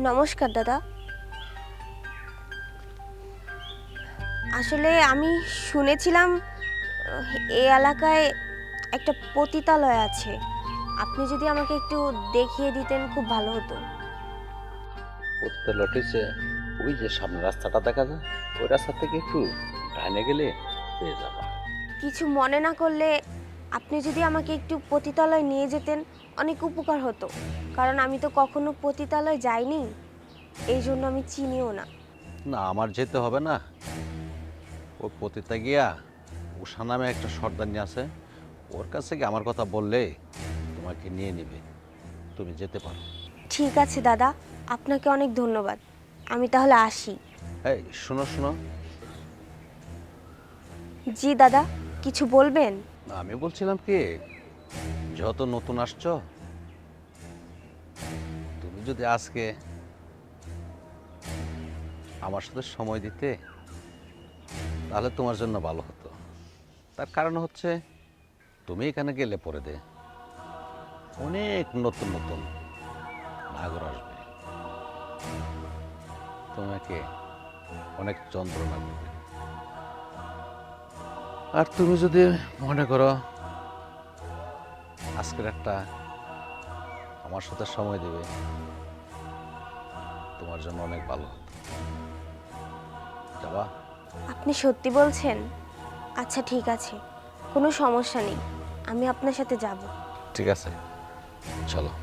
নমস্কার দাদা। আসলে আমি শুনেছিলাম এই এলাকায় একটা পতিতালয় আছে। আপনি যদি আমাকে একটু দেখিয়ে দিতেন খুব ভালো হতো। উঠতে লটেছে ওই যে সামনে রাস্তাটা দেখা যায়, ওই রাস্তা থেকে একটু ডাইনে গেলে পেয়ে যাবা। কিছু মনে না করলে আপনি যদি আমাকে একটু পতিতালয় নিয়ে যেতেন অনেক উপকার হতো, কারণ আমি তো কখনো পতিতালয় যাইনি, এই জন্য আমি চিনিও না। না, আমার যেতে হবে না। ও পতিতা গিয়া উষা নামে একটা সর্দারনি আছে, ওর কাছে গিয়ে আমার কথা বললে তোমাকে নিয়ে নিবে, তুমি যেতে পারো। ঠিক আছে দাদা, আপনাকে অনেক ধন্যবাদ। আমি তাহলে আসি। এই শোনো শোনো, জি দাদা, কিছু বলবেন? আমি বলছিলাম কি, যত নতুন আসছো, তুমি যদি আজকে আমার সাথে সময় দিতে তাহলে তোমার জন্য ভালো হতো। তার কারণ হচ্ছে তুমি এখানে গেলে পরে অনেক নতুন নতুন নাগর আসবে, তোমাকে অনেক যন্ত্রণা করবে। আর তুমি যদি মনে করো আজকের একটা আমার সাথে সময় দেবে, তোমার জন্য অনেক ভালো হতো। যাবা? আপনি সত্যি বলছেন? আচ্ছা ঠিক আছে, কোনো সমস্যা নেই, আমি আপনার সাথে যাব। ঠিক আছে, চলো।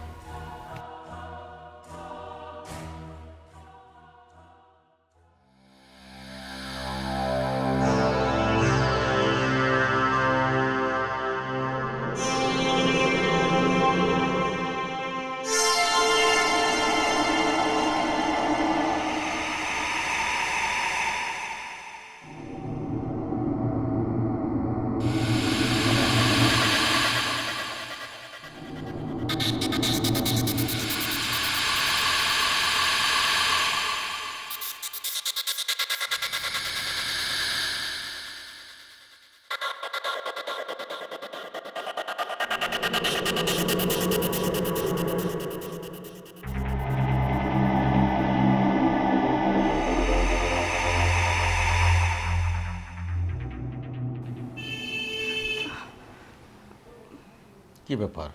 কি ব্যাপার?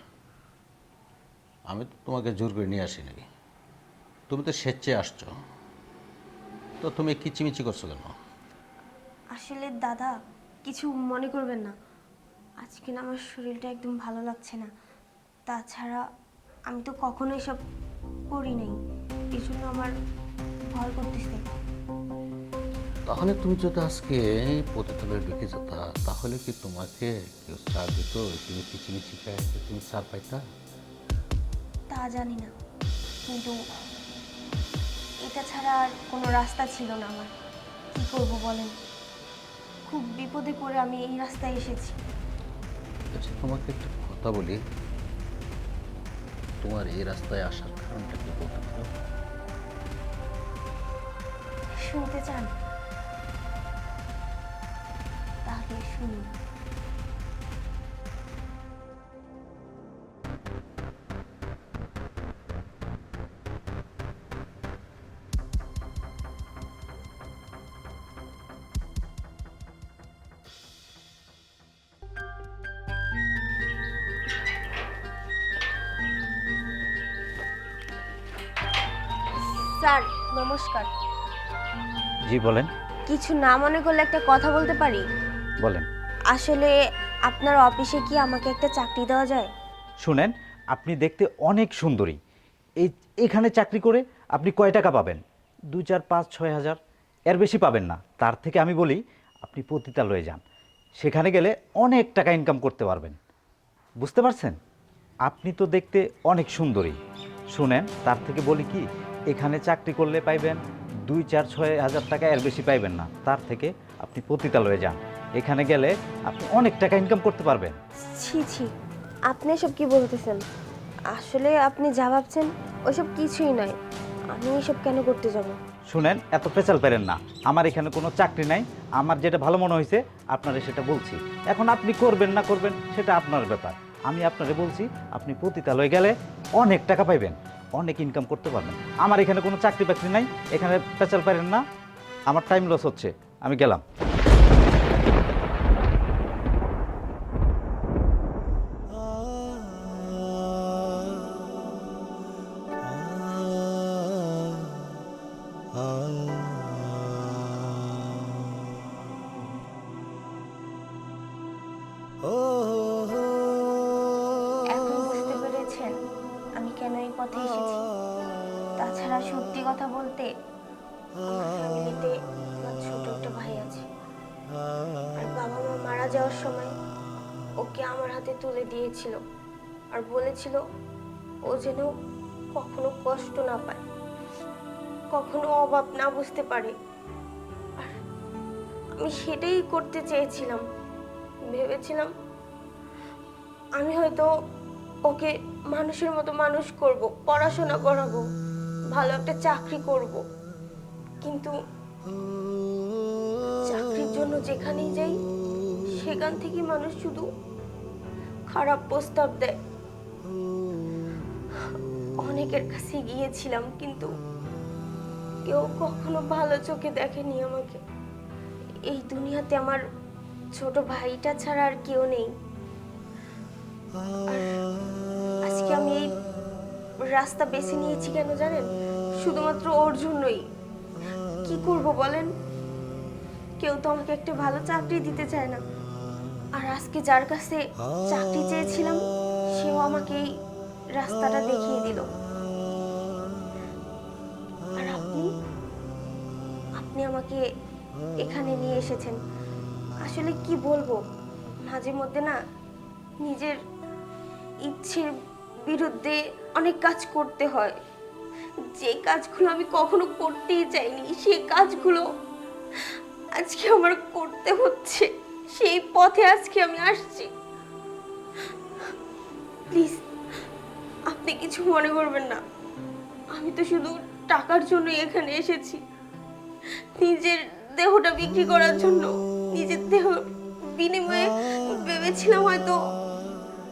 আমি তো তোমাকে জোর করে নিয়ে আসিনি, তুমি তো স্বেচ্ছায় আসছো, তো তুমি কিচিমিচি করছো কেন? আসলে দাদা, কিছু মনে করবেন না, আজকে না আমার শরীরটা একদম ভালো লাগছে না। তাছাড়া আমি তো কখনো এসব করি নাই, এই জন্য আমার ভয় করতেছে। তাহলে তুমি যদি আজকে পতিতালয়ে ঢুকে যেতা, তাহলে কি তোমাকে কেউ ছাড় দিত? তুমি কিচিমিচি খায় তুমি ছাড় পাইতা? তা জানি না, কিন্তু এটা ছাড়া আর কোনো রাস্তা ছিল না আমার। কি করব বলেন, খুব বিপদে পড়ে আমি এই রাস্তায় এসেছি। আচ্ছা, তোমাকে একটা কথা বলি, তোমার এই রাস্তায় আসার কারণটা কি বলতে পারো? শুনতে চান? তাহলে শুনুন। স্যার, নমস্কার। জি বলেন। কিছু না মনে করলে একটা কথা বলতে পারি? বলেন। আসলে আপনার অফিসে কি আমাকে একটা চাকরি দেওয়া যায়? শুনেন, আপনি দেখতে অনেক সুন্দরী। এই এখানে চাকরি করে আপনি কয় টাকা পাবেন? ২, ৪, ৫, ৬ হাজার, এর বেশি পাবেন না। তার থেকে আমি বলি আপনি পতিতালয়ে যান, সেখানে গেলে অনেক টাকা ইনকাম করতে পারবেন। বুঝতে পারছেন? আপনি তো দেখতে অনেক সুন্দরী। শুনেন, তার থেকে বলি কি, এখানে চাকরি করলে পাইবেন ২, ৪, ৬ হাজার টাকা, এর বেশি পাইবেন না। তার থেকে আপনি পতিতালয়ে যান, এখানে গেলে আপনি অনেক টাকা ইনকাম করতে পারবেন। ছি ছি, আপনি এসব কি বলতেছেন? আসলে আপনি যা ভাবছেন ওইসব কিছুই নয়। আমি এসব কেন করতে যাব? শুনেন, এত পেঁচাল পেরেন না। আমার এখানে কোনো চাকরি নাই, আমার যেটা ভালো মনে হয়েছে আপনারে সেটা বলছি। এখন আপনি করবেন না করবেন সেটা আপনার ব্যাপার। আমি আপনারে বলছি আপনি পতিতালয়ে গেলে অনেক টাকা পাইবেন, অনেক ইনকাম করতে পারবেন। আমার এখানে কোনো চাকরি বাকরি নাই, এখানে পেঁচাল পারেন না, আমার টাইম লস হচ্ছে, আমি গেলাম। এখন বুঝতে পেরেছেন আমি কেন এই পথে এসেছি? তাছাড়া সত্যি কথা বলতে আমার ফ্যামিলিতে আমার ছোট একটা ভাই আছে, আর বাবা মা মারা যাওয়ার সময় ওকে আমার হাতে তুলে দিয়েছিল আর বলেছিল ও যেন কখনো কষ্ট না পায়, কখনো অভাব না বুঝতে পারে। আর আমি সেটাই করতে চেয়েছিলাম। ভেবেছিলাম আমি হয়তো ওকে মানুষের মতো মানুষ করব, পড়াশোনা করাবো, ভালো একটা চাকরি করব। কিন্তু চাকরির জন্য যেখানেই যাই সেখান থেকে মানুষ শুধু খারাপ প্রস্তাব দেয়। অনেকের কাছে গিয়েছিলাম কিন্তু কেউ কখনো ভালো চোখে দেখেনি আমাকে। এই দুনিয়াতে আমার ছোট ভাইটা ছাড়া আর কেউ নেই। আর আজকে আমি এই রাস্তা বেছে নিয়েছি কেন জানেন? শুধুমাত্র ওর জন্যই। কি করব বলেন? কেউ তো আমাকে একটা ভালো চাকরি দিতে চায় না। আর আজকে যার কাছে চাকরি চেয়েছিলাম সেও আমাকে এই রাস্তাটা দেখিয়ে দিল। আর আপনি আপনি আমাকে এখানে নিয়ে এসেছেন। আসলে কি বলবো, মাঝে মধ্যে না নিজের ইচ্ছের বিরুদ্ধে অনেক কাজ করতে হয়। যে কাজগুলো আমি কখনো করতেই চাইনি সেই কাজগুলো আজকে আমার করতে হচ্ছে। সেই পথে আজকে আমি আসছি। প্লিজ আপনি কিছু মনে করবেন না। আমি তো শুধু টাকার জন্য এখানে এসেছি, নিজের দেহটা বিক্রি করার জন্য। নিজের দেহ বিনিময়ে ভেবেছিলাম হয়তো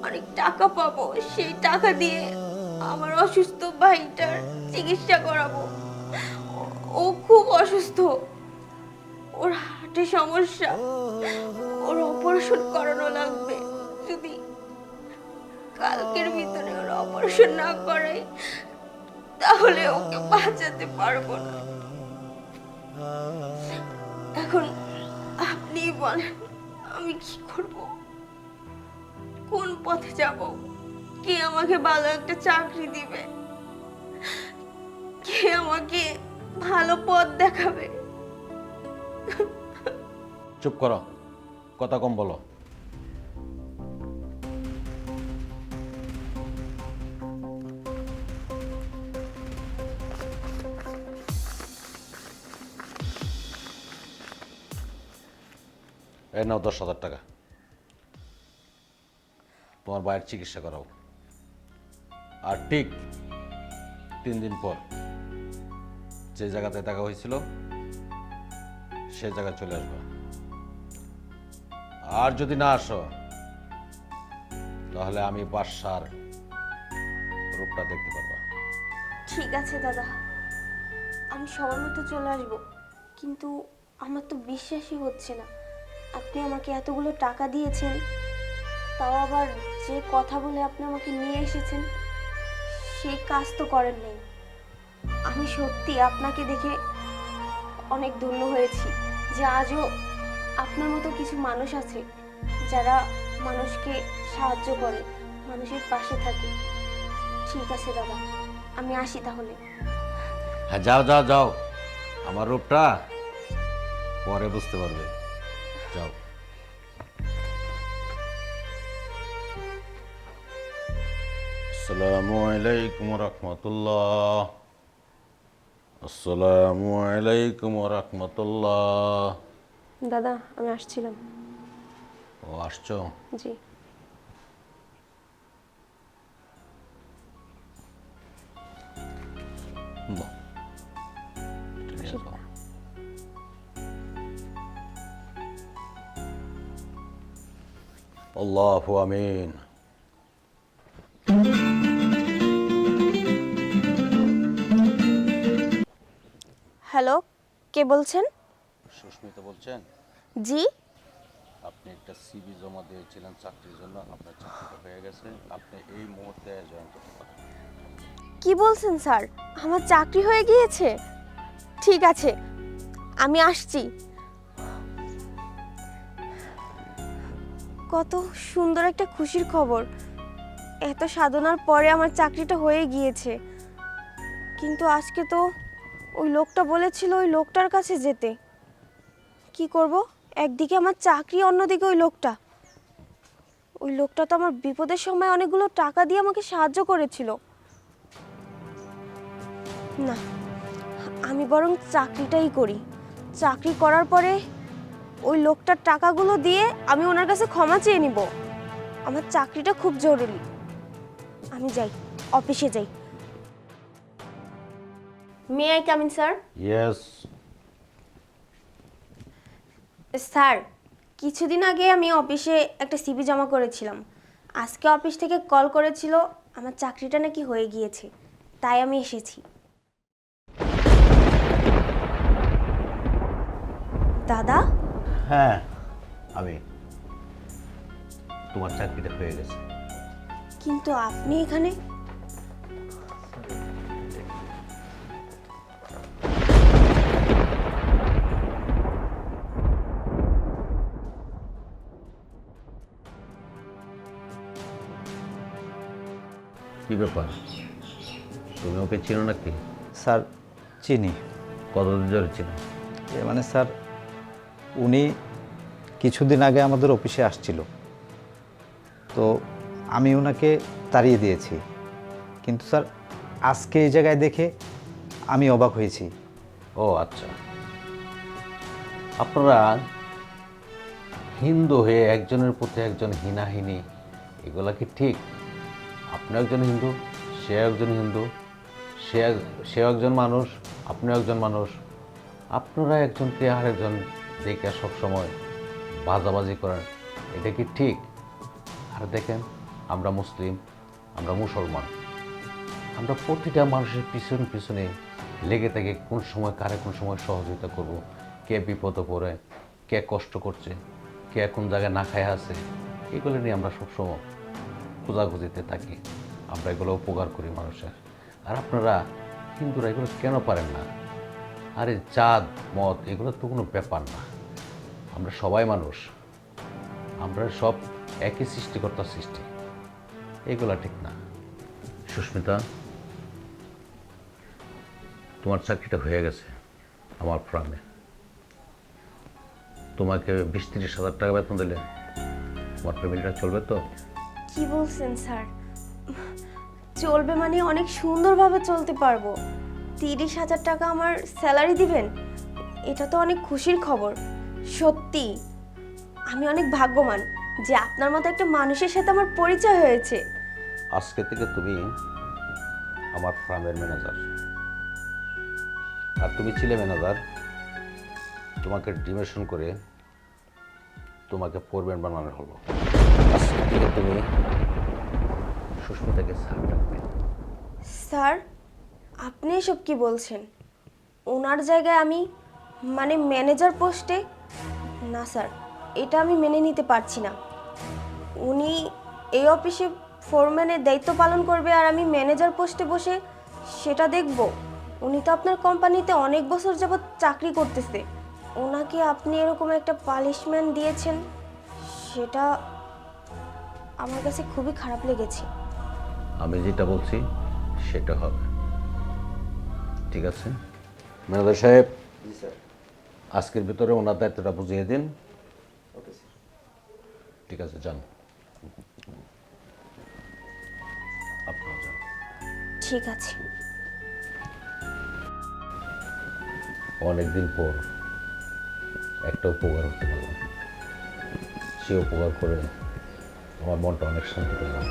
অনেক টাকা পাবো, সেই টাকা দিয়ে আমার অসুস্থ ভাইটার চিকিৎসা করাবো। ও খুব অসুস্থ, ওর হার্টে সমস্যা, ওর অপারেশন করানো লাগবে। যদি কালকের ভিতরে ওর অপারেশন না করাই তাহলে ওকে বাঁচাতে পারবো না। এখন আপনি বলেন আমি কি করব? কোন পথে যাব? কে আমাকে ভালো একটা চাকরি দিবে? কে আমাকে ভালো পথ দেখাবে? চুপ করো, কথা কম বলো। এই নাও 10,000 টাকা, তোমার ভাইয়ের চিকিৎসা করাও। আর ঠিক 3 দিন পর যে জায়গাতে দেখা হয়েছিল সে জায়গায় চলে আসবে। আর যদি না আসো তাহলে আমি বাদশার রূপটা দেখতে পারবা। ঠিক আছে দাদা, আমি সময় মতো চলে আসবো। কিন্তু আমার তো বিশ্বাসই হচ্ছে না আপনি আমাকে এতগুলো টাকা দিয়েছেন, তাও আবার যে কথা বলে আপনি আমাকে নিয়ে এসেছেন সেই কাজ তো করেন নাই। আমি সত্যি আপনাকে দেখে অনেক ধন্য হয়েছি যে আজও আপনার মতো কিছু মানুষ আছে যারা মানুষকে সাহায্য করে, মানুষের পাশে থাকে। ঠিক আছে দাদা, আমি আসি তাহলে। হ্যাঁ, যাও যাও যাও, আমার রূপটা পরে বুঝতে পারবে। যাও। আসসালামু আলাইকুম রহমতুল্লাহ। আসসালামু আলাইকুম রহমতুল্লাহ। দাদা আমি আসছিলাম। ও আসছো? জি। বাহ, এটা নিয়ে যাও। আল্লাহু আমিন। হ্যালো, কে বলছেন? সুস্মিতা বলছেন? জি। আপনি একটা সিভি জমা দিয়েছিলেন চাকরির জন্য, আপনার চাকরিটা হয়ে গেছে, আপনি এই মুহূর্তে জয়েন করতে পারেন। কি বলছেন স্যার? আমার চাকরি হয়ে গিয়েছে? ঠিক আছে, আমি আসছি। কত সুন্দর একটা খুশির খবর। এত সাধনার পরে আমার চাকরিটা হয়ে গিয়েছে। কিন্তু আজকে তো ওই লোকটা বলেছিল ওই লোকটার কাছে যেতে। কি করব? একদিকে আমার চাকরি, অন্যদিকে ওই লোকটা। ওই লোকটা তো আমার বিপদের সময় অনেকগুলো টাকা দিয়ে আমাকে সাহায্য করেছিল। না, আমি বরং চাকরিটাই করি। চাকরি করার পরে ওই লোকটার টাকাগুলো দিয়ে আমি ওনার কাছে ক্ষমা চেয়ে নিব। আমার চাকরিটা খুব জরুরি। আমি যাই, অফিসে যাই। May I come in sir? Yes. Sir, কিছুদিন আগে আমি অফিসে একটা সিভি জমা করেছিলাম। আজকে অফিস থেকে কল করেছিল আমার চাকরিটা নাকি হয়ে গিয়েছে, তাই আমি এসেছি। দাদা? হ্যাঁ, আমি। তোমার চাকরিটা হয়ে গেছে। কিন্তু আপনি এখানে? কি ব্যাপার, তুমি ওকে চিনো নাকি? স্যার চিনি। কতদিন ধরে চিনো? মানে স্যার, উনি কিছুদিন আগে আমাদের অফিসে আসছিল, তো আমি ওনাকে তাড়িয়ে দিয়েছি। কিন্তু স্যার, আজকে এই জায়গায় দেখে আমি অবাক হয়েছি। ও আচ্ছা, আপনারা হিন্দু হয়ে একজনের প্রতি একজন হিনাহিনি, এগুলা কি ঠিক? আপনি একজন হিন্দু, সেও একজন মানুষ, আপনিও একজন মানুষ। আপনারা একজনকে আরেকজন দেখে সবসময় বাজাবাজি করেন, এটা কি ঠিক? আর দেখেন, আমরা মুসলিম, আমরা মুসলমান, আমরা প্রতিটা মানুষের পিছনে পিছনে লেগে থেকে কোন সময় কারে কোন সময় সহযোগিতা করব, কে বিপদে পড়ে, কে কষ্ট করছে, কে কোন জায়গায় না খায় আছে, এগুলো নিয়ে আমরা সবসময় খোঁজাখুঁজিতে থাকি। আমরা এগুলো উপকার করি মানুষের। আর আপনারা হিন্দুরা এগুলো কেন পারেন না? আরে জাত মত এগুলো তো কোনো ব্যাপার না, আমরা সবাই মানুষ, আমরা সব একই সৃষ্টিকর্তার সৃষ্টি, এগুলা ঠিক না। সুস্মিতা, তোমার চাকরিটা হয়ে গেছে আমার ফার্মে। তোমাকে 20-30 হাজার টাকা বেতন দিলে তোমার ফ্যামিলিটা চলবে তো? কি বলছেন স্যার? চলবে মানে অনেক সুন্দরভাবে চলতে পারবো। 30,000 টাকা আমার স্যালারি দিবেন? এটা তো অনেক খুশির খবর। সত্যি আমি অনেক ভাগ্যবান যে আপনার মতো একটা মানুষের সাথে আমার পরিচয় হয়েছে। আজকে থেকে তুমি আমার ফার্মের ম্যানেজার। আর তুমি ছিলে ম্যানেজার, তোমাকে ডিমোশন করে তোমাকে ফোরম্যান বানানো হলো। আজকে থেকে তুমি সুস্মিতাকে স্যার ডাকবে। স্যার, আপনি এসব কি বলছেন? ওনার জায়গায় আমি, মানে ম্যানেজার পোস্টে? না স্যার, এটা আমি মেনে নিতে পারছি না। উনি এই অফিসে ফোরম্যানের দায়িত্ব পালন করবে আর আমি ম্যানেজার পোস্টে বসে সেটা দেখব? উনি তো আপনার কোম্পানিতে অনেক বছর যাবৎ চাকরি করতেছে। ওনাকে আপনি এরকম একটা পানিশমেন্ট দিয়েছেন, সেটা আমার কাছে খুবই খারাপ লেগেছে। আমি যেটা বলছি সেটা হবে, ঠিক আছে? ম্যানেজার সাহেব, জি স্যার। আজকের ভিতরে ওনার দায়িত্বটা বুঝিয়ে দিন। Okay sir. ঠিক আছে, যান। আপনারা যান। ঠিক আছে। অনেকদিন পর একটা উপকার হতে পারলাম, সে উপকার করে আমার মনটা অনেক শান্তি পেলাম।